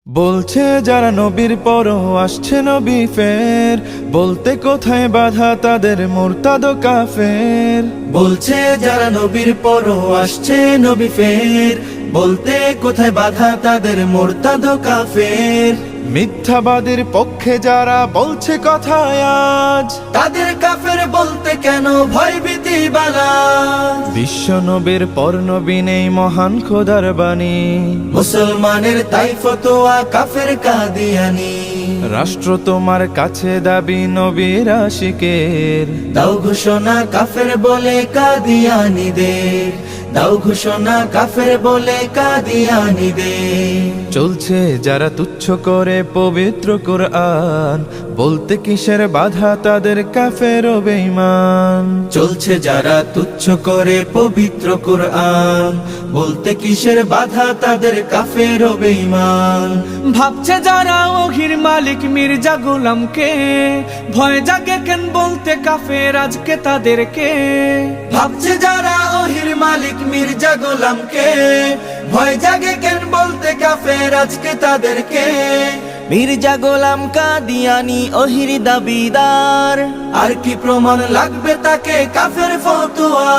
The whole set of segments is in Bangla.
বলছে যারা নবীর পরও আসছে নবী ফের, বলতে কোথায় বাধা তাদের মুরতাদ ও কাফের। বলছে যারা নবীর পরও আসছে নবী ফের, বলতে কোথায় বাধা তাদের মুরতাদ ও কাফের। মিথ্যাবাদীর পক্ষে যারা বলছে কথায় আজ, তাদের কাফের বলতে কেন ভয় ভীতি বালা। বিশ্ব নবীর পর নবী নেই মহান খোদার বাণী, মুসলমানের তাই ফতোয়া কাফের কাদিয়ানি। রাষ্ট্র তোমার কাছে দাবি নবীর আশিকের, দাও ঘোষণা কাফের বলে কাদিয়ানিদের, দাও ঘোষণা কাফের বলে কাদিয়ানিদের। চলছে যারা তুচ্ছ করে পবিত্র কোরআন, বলতে কিসের বাধা তাদের কাফের ও বেঈমান। চলছে যারা তুচ্ছ করে পবিত্র কোরআন, বলতে কিসের বাধা তাদের কাফের ও বেঈমান। ভাবছে যারা ওহির মালিক মির্জা গোলামকে, ভয় জাগে কেন বলতে কাফের আজকে তাদেরকে। ভাবছে যারা ওহির মালিক মির্জা গোলামকে, ভয় জাগে কেন বলতে কাফের আজকে তাদেরকে। মির্জা গোলাম কাদিয়ানি ওহির দাবিদার, আর কি প্রমাণ লাগবে তাকে কাফের ফতোয়া।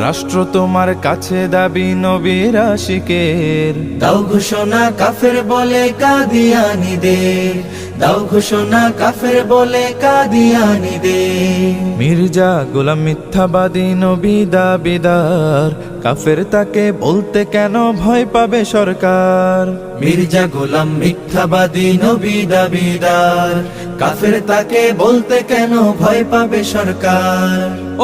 রাষ্ট্র তোমার কাছে দাবি নবীর আশিকের, দাও ঘোষণা কাফের বলে কাদিয়ানিদের, দাও ঘোষণা কাফের বলে কাদিয়ানিদের। মির্জা গোলাম মিথ্যাবাদী নবী দাবিদার, কাফের তাকে বলতে কেন ভয় পাবে সরকার। মির্জা গোলাম মিথ্যাবাদী নবী দাবিদার, কাফের তাকে বলতে কেন ভয় পাবে সরকার।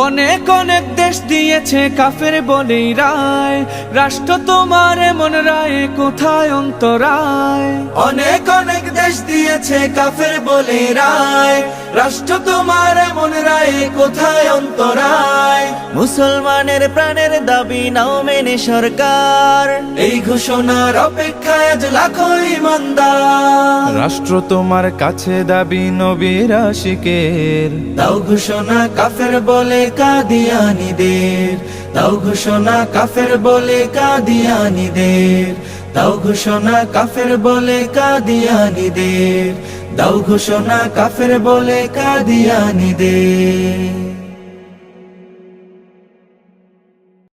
অনেক অনেক দেশ দিয়েছে কাফের বলেই রায়, রাষ্ট্র তোমার এমন রায় কোথায় অন্তরায়। অনেক অনেক দেশ দিয়েছে কাফের বলে রায়, রাষ্ট্র তোমার এমন রায় কোথায় অন্তরায়। মুসলমানের প্রাণের দাবি নাও মেনে সরকার, এই ঘোষণার অপেক্ষায় আজ লাখো ইমানদার। রাষ্ট্র তোমার কাছে দাবি নবীর আশিকের, দাও ঘোষণা কাফের বলে কাদিয়ানিদের, দাও ঘোষণা কাফের বলে কাদিয়ানিদের, দাও ঘোষণা কাফের বলে কাদিয়ানিদের, দাও ঘোষণা কাফের বলে কাদিয়ানিদের।